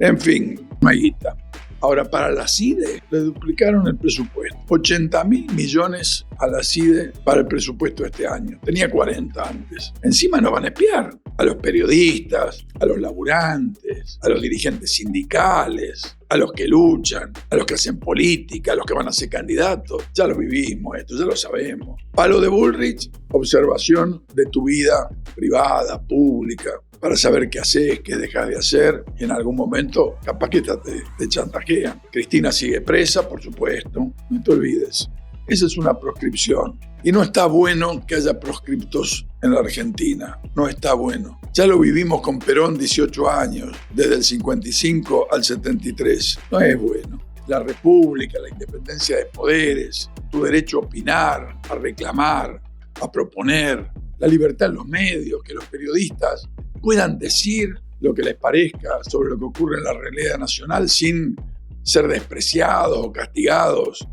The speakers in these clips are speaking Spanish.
En fin, Maguita. Ahora, para la CIDE le duplicaron el presupuesto. 80.000 millones a la CIDE para el presupuesto de este año. Tenía 40 antes. Encima nos van a espiar a los periodistas, a los laburantes, a los dirigentes sindicales, a los que luchan, a los que hacen política, a los que van a ser candidatos. Ya lo vivimos esto, ya lo sabemos. Palo de Bullrich, observación de tu vida privada, pública, para saber qué haces, qué dejas de hacer, y en algún momento capaz que te chantajean. Cristina sigue presa, por supuesto, no te olvides. Esa es una proscripción. Y no está bueno que haya proscriptos en la Argentina. No está bueno. Ya lo vivimos con Perón 18 años, desde el 55 al 73. No es bueno. La república, la independencia de poderes, tu derecho a opinar, a reclamar, a proponer, la libertad en los medios, que los periodistas puedan decir lo que les parezca sobre lo que ocurre en la realidad nacional sin ser despreciados o castigados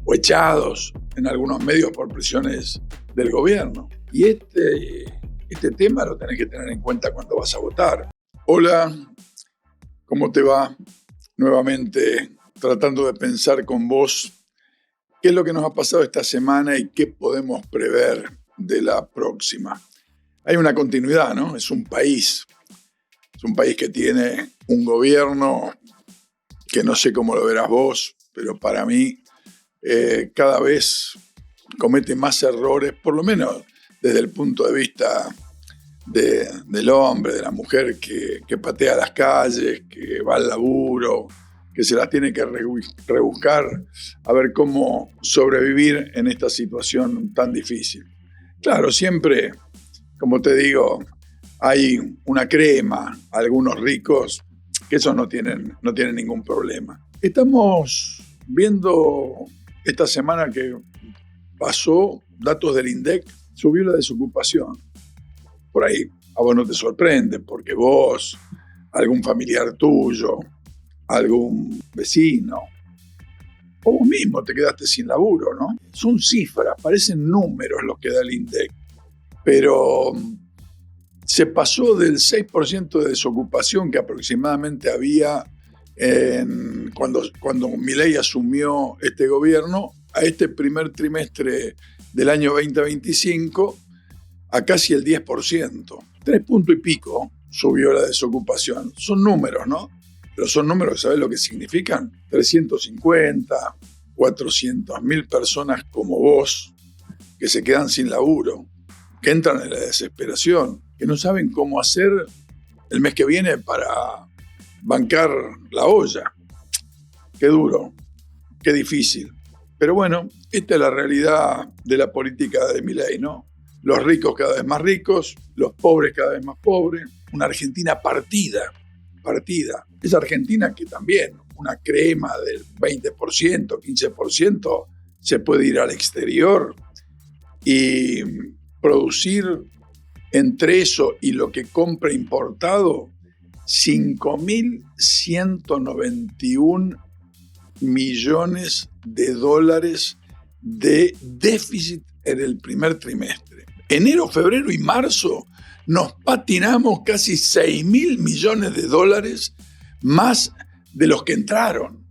o echados en algunos medios por presiones del gobierno. Y este tema lo tenés que tener en cuenta cuando vas a votar. Hola, ¿cómo te va? Nuevamente tratando de pensar con vos qué es lo que nos ha pasado esta semana y qué podemos prever de la próxima. Hay una continuidad, ¿no? Es un país que tiene un gobierno que no sé cómo lo verás vos, pero para mí cada vez comete más errores, por lo menos desde el punto de vista del hombre, de la mujer que patea las calles, que va al laburo, que se las tiene que rebuscar a ver cómo sobrevivir en esta situación tan difícil. Claro, siempre, como te digo, hay una crema, algunos ricos, que esos no tienen ningún problema. Estamos viendo esta semana que pasó, datos del INDEC, subió la desocupación. Por ahí a vos no te sorprende, porque vos, algún familiar tuyo, algún vecino, o vos mismo te quedaste sin laburo, ¿no? Son cifras, parecen números los que da el INDEC, pero se pasó del 6% de desocupación que aproximadamente había cuando Milei asumió este gobierno a este primer trimestre del año 2025 a casi el 10%. 3 puntos y pico subió la desocupación. Son números, ¿no? Pero son números, ¿sabes lo que significan? 350, 400.000 personas como vos que se quedan sin laburo, que entran en la desesperación, que no saben cómo hacer el mes que viene para bancar la olla. Qué duro, qué difícil. Pero bueno, esta es la realidad de la política de Milei, ¿no? Los ricos cada vez más ricos, los pobres cada vez más pobres, una Argentina partida. Esa Argentina que también, una crema del 20%, 15%, se puede ir al exterior y producir entre eso y lo que compra importado 5.191 millones de dólares de déficit en el primer trimestre. Enero, febrero y marzo nos patinamos casi 6.000 millones de dólares más de los que entraron,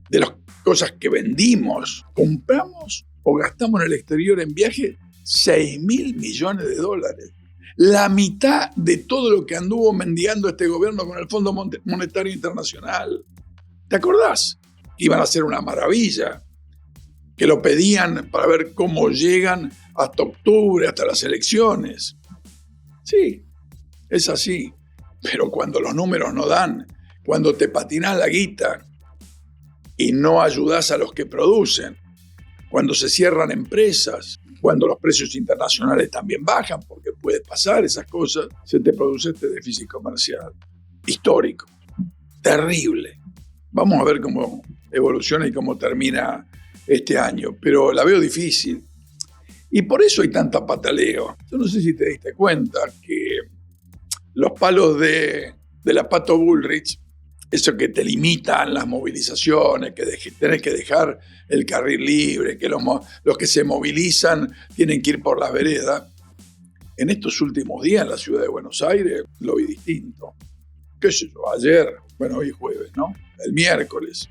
de las cosas que vendimos, compramos o gastamos en el exterior en viaje, 6.000 millones de dólares. La mitad de todo lo que anduvo mendigando este gobierno con el Fondo Monetario Internacional. ¿Te acordás? Iban a ser una maravilla, que lo pedían para ver cómo llegan hasta octubre, hasta las elecciones. Sí, es así. Pero cuando los números no dan, cuando te patinas la guita y no ayudás a los que producen, cuando se cierran empresas, cuando los precios internacionales también bajan, porque puede pasar esas cosas, se te produce este déficit comercial histórico, terrible. Vamos a ver cómo evoluciona y cómo termina este año, pero la veo difícil. Y por eso hay tanta pataleo. Yo no sé si te diste cuenta que los palos de la Pato Bullrich, eso que te limitan las movilizaciones, que tenés que dejar el carril libre, que los que se movilizan tienen que ir por las veredas. En estos últimos días en la ciudad de Buenos Aires lo vi distinto. ¿Qué sé yo? Ayer bueno, hoy es jueves, ¿no? El miércoles,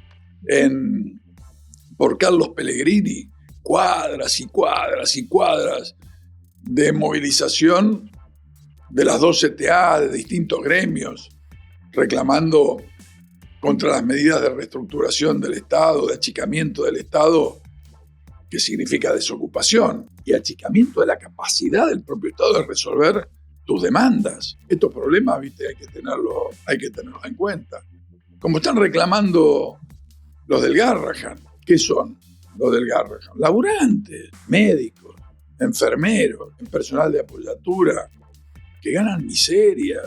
por Carlos Pellegrini, cuadras y cuadras y cuadras de movilización de las dos CTA, de distintos gremios, reclamando contra las medidas de reestructuración del Estado, de achicamiento del Estado, que significa desocupación, y achicamiento de la capacidad del propio Estado de resolver tus demandas. Estos problemas, viste, hay que tenerlos en cuenta. Como están reclamando los del Garrahan. ¿Qué son los del Garrahan? Laburantes, médicos, enfermeros, personal de apoyatura, que ganan miseria.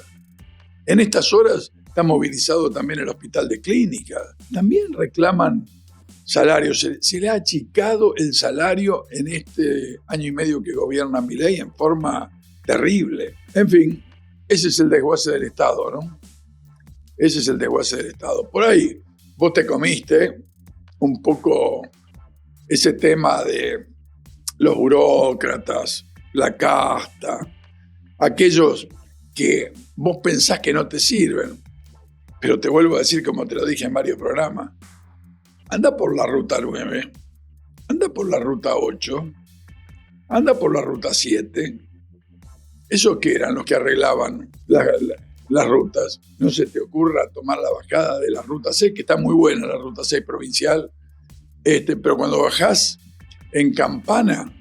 En estas horas está movilizado también el Hospital de Clínicas. También reclaman salarios. Se le ha achicado el salario en este año y medio que gobierna Milei en forma terrible. En fin, ese es el desguace del Estado, ¿no? Ese es el desguace del Estado. Por ahí vos te comiste un poco ese tema de los burócratas, la casta, aquellos que vos pensás que no te sirven. Pero te vuelvo a decir, como te lo dije en varios programas, anda por la ruta 9, anda por la ruta 8, anda por la ruta 7. ¿Esos que eran los que arreglaban las rutas? No se te ocurra tomar la bajada de la ruta 6, que está muy buena la ruta 6 provincial, pero cuando bajás en Campana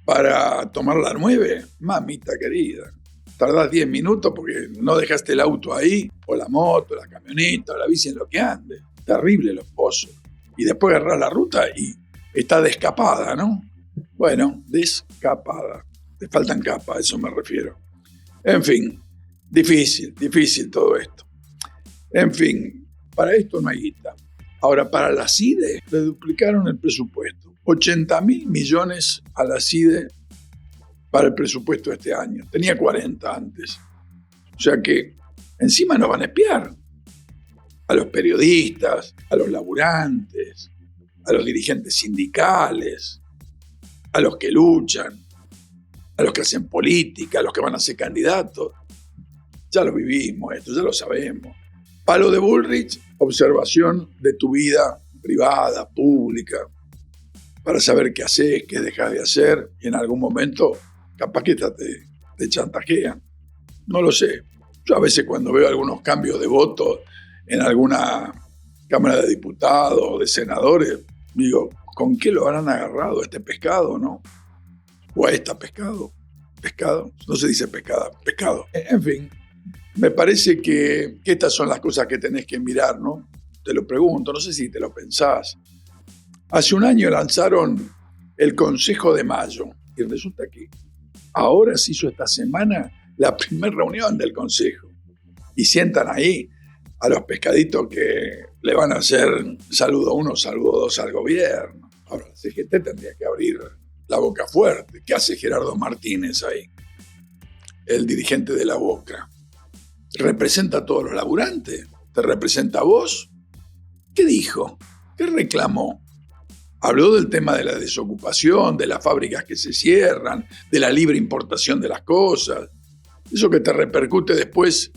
para tomar la 9, mamita querida, tardás 10 minutos porque no dejaste el auto ahí, o la moto, la camioneta, o la bici en lo que ande. Terrible los pozos. Y después agarrás la ruta y está descapada, ¿no? Bueno, descapada. Te faltan capas, a eso me refiero. En fin, difícil todo esto. En fin, para esto no hay guita. Ahora, para la CIDE le duplicaron el presupuesto. 80.000 millones a la CIDE para el presupuesto de este año. Tenía 40 antes. O sea que encima nos van a espiar. A los periodistas, a los laburantes, a los dirigentes sindicales, a los que luchan, a los que hacen política, a los que van a ser candidatos. Ya lo vivimos esto, ya lo sabemos. Palo de Bullrich, observación de tu vida privada, pública, para saber qué haces, qué dejas de hacer, y en algún momento capaz que te chantajean. No lo sé. Yo a veces cuando veo algunos cambios de voto en alguna Cámara de Diputados o de senadores, digo, ¿con qué lo habrán agarrado a este pescado, no? O a esta pescado. Pescado, no se dice pescada, pescado. En fin, me parece que estas son las cosas que tenés que mirar, ¿no? Te lo pregunto, no sé si te lo pensás. Hace un año lanzaron el Consejo de Mayo y resulta que ahora se hizo esta semana la primera reunión del Consejo y sientan ahí a los pescaditos que le van a hacer saludo 1, saludo 2 al gobierno. Ahora la CGT tendría que abrir la boca fuerte. ¿Qué hace Gerardo Martínez ahí? El dirigente de la Boca. ¿Representa a todos los laburantes? ¿Te representa a vos? ¿Qué dijo? ¿Qué reclamó? Habló del tema de la desocupación, de las fábricas que se cierran, de la libre importación de las cosas. Eso que te repercute después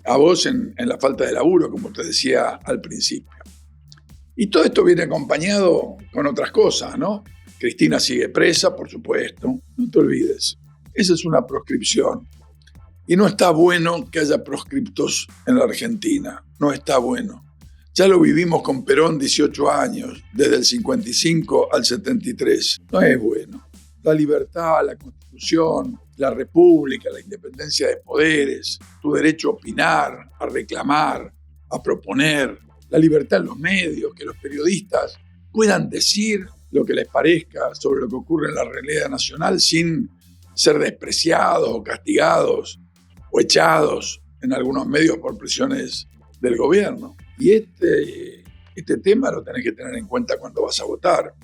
a vos en la falta de laburo, como te decía al principio. Y todo esto viene acompañado con otras cosas, ¿no? Cristina sigue presa, por supuesto. No te olvides, esa es una proscripción. Y no está bueno que haya proscriptos en la Argentina. No está bueno. Ya lo vivimos con Perón 18 años, desde el 55 al 73. No es bueno. La libertad, la Constitución, la República, la independencia de poderes, tu derecho a opinar, a reclamar, a proponer, la libertad en los medios, que los periodistas puedan decir lo que les parezca sobre lo que ocurre en la realidad nacional sin ser despreciados o castigados o echados en algunos medios por presiones del gobierno. Y este tema lo tenés que tener en cuenta cuando vas a votar.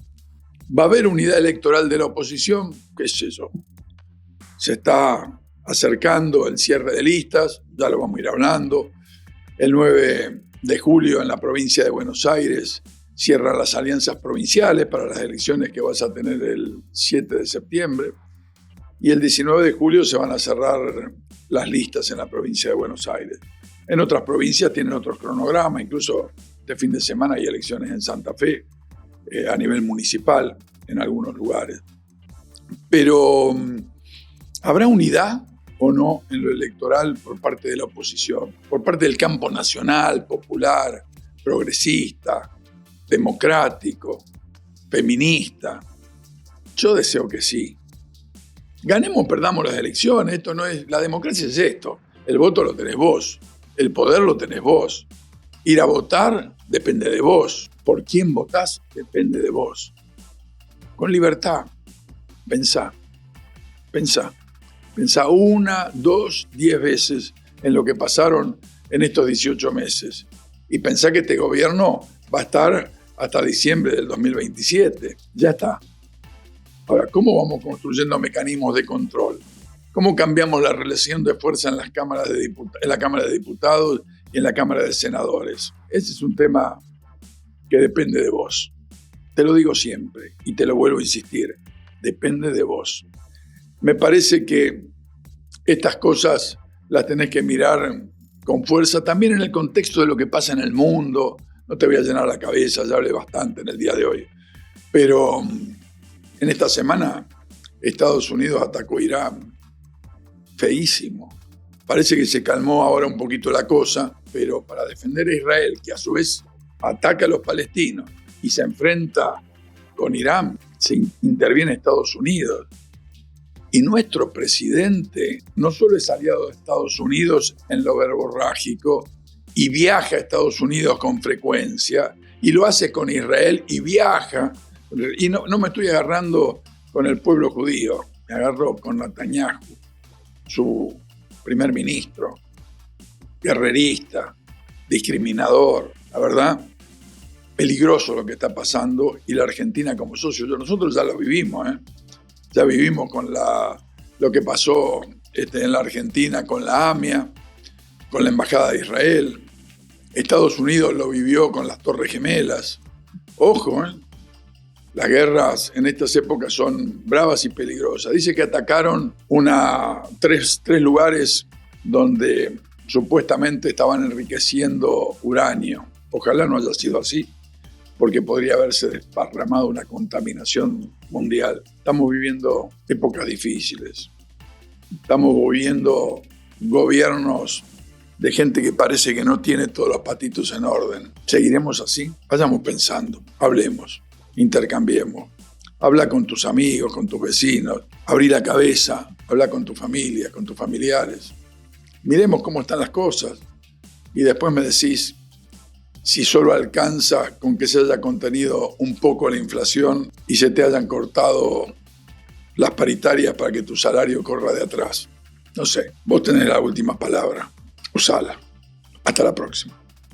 ¿Va a haber unidad electoral de la oposición? ¿Qué es eso? Se está acercando el cierre de listas, ya lo vamos a ir hablando. El 9 de julio en la provincia de Buenos Aires cierran las alianzas provinciales para las elecciones que vas a tener el 7 de septiembre. Y el 19 de julio se van a cerrar las listas en la provincia de Buenos Aires. En otras provincias tienen otros cronogramas, incluso este fin de semana hay elecciones en Santa Fe a nivel municipal en algunos lugares. Pero ¿habrá unidad o no en lo electoral por parte de la oposición? Por parte del campo nacional, popular, progresista, democrático, feminista. Yo deseo que sí. Ganemos o perdamos las elecciones, esto no es, la democracia es esto. El voto lo tenés vos, el poder lo tenés vos. Ir a votar depende de vos. Por quién votás depende de vos. Con libertad, pensá. Pensá 1, 2, 10 veces en lo que pasaron en estos 18 meses. Y pensá que este gobierno va a estar hasta diciembre del 2027. Ya está. Ahora, ¿cómo vamos construyendo mecanismos de control? ¿Cómo cambiamos la relación de fuerza en la Cámara de Diputados y en la Cámara de Senadores? Ese es un tema que depende de vos. Te lo digo siempre y te lo vuelvo a insistir. Depende de vos. Me parece que estas cosas las tenés que mirar con fuerza, también en el contexto de lo que pasa en el mundo. No te voy a llenar la cabeza, ya hablé bastante en el día de hoy. Pero en esta semana Estados Unidos atacó Irán. Feísimo. Parece que se calmó ahora un poquito la cosa, pero para defender a Israel, que a su vez ataca a los palestinos y se enfrenta con Irán, se interviene Estados Unidos. Y nuestro presidente no solo es aliado de Estados Unidos en lo verborrágico y viaja a Estados Unidos con frecuencia y lo hace con Israel y viaja. Y no me estoy agarrando con el pueblo judío, me agarro con Netanyahu, su primer ministro, guerrerista, discriminador, la verdad, peligroso lo que está pasando y la Argentina como socio. Nosotros ya lo vivimos, ya vivimos con lo que pasó en la Argentina con la AMIA, con la Embajada de Israel. Estados Unidos lo vivió con las Torres Gemelas. Ojo, las guerras en estas épocas son bravas y peligrosas. Dice que atacaron tres lugares donde supuestamente estaban enriqueciendo uranio. Ojalá no haya sido así, porque podría haberse desparramado una contaminación mundial. Estamos viviendo épocas difíciles. Estamos viviendo gobiernos de gente que parece que no tiene todos los patitos en orden. ¿Seguiremos así? Vayamos pensando, hablemos, intercambiemos. Habla con tus amigos, con tus vecinos, abrí la cabeza, habla con tu familia, con tus familiares. Miremos cómo están las cosas y después me decís si solo alcanza con que se haya contenido un poco la inflación y se te hayan cortado las paritarias para que tu salario corra de atrás. No sé, vos tenés la última palabra. Usala. Hasta la próxima.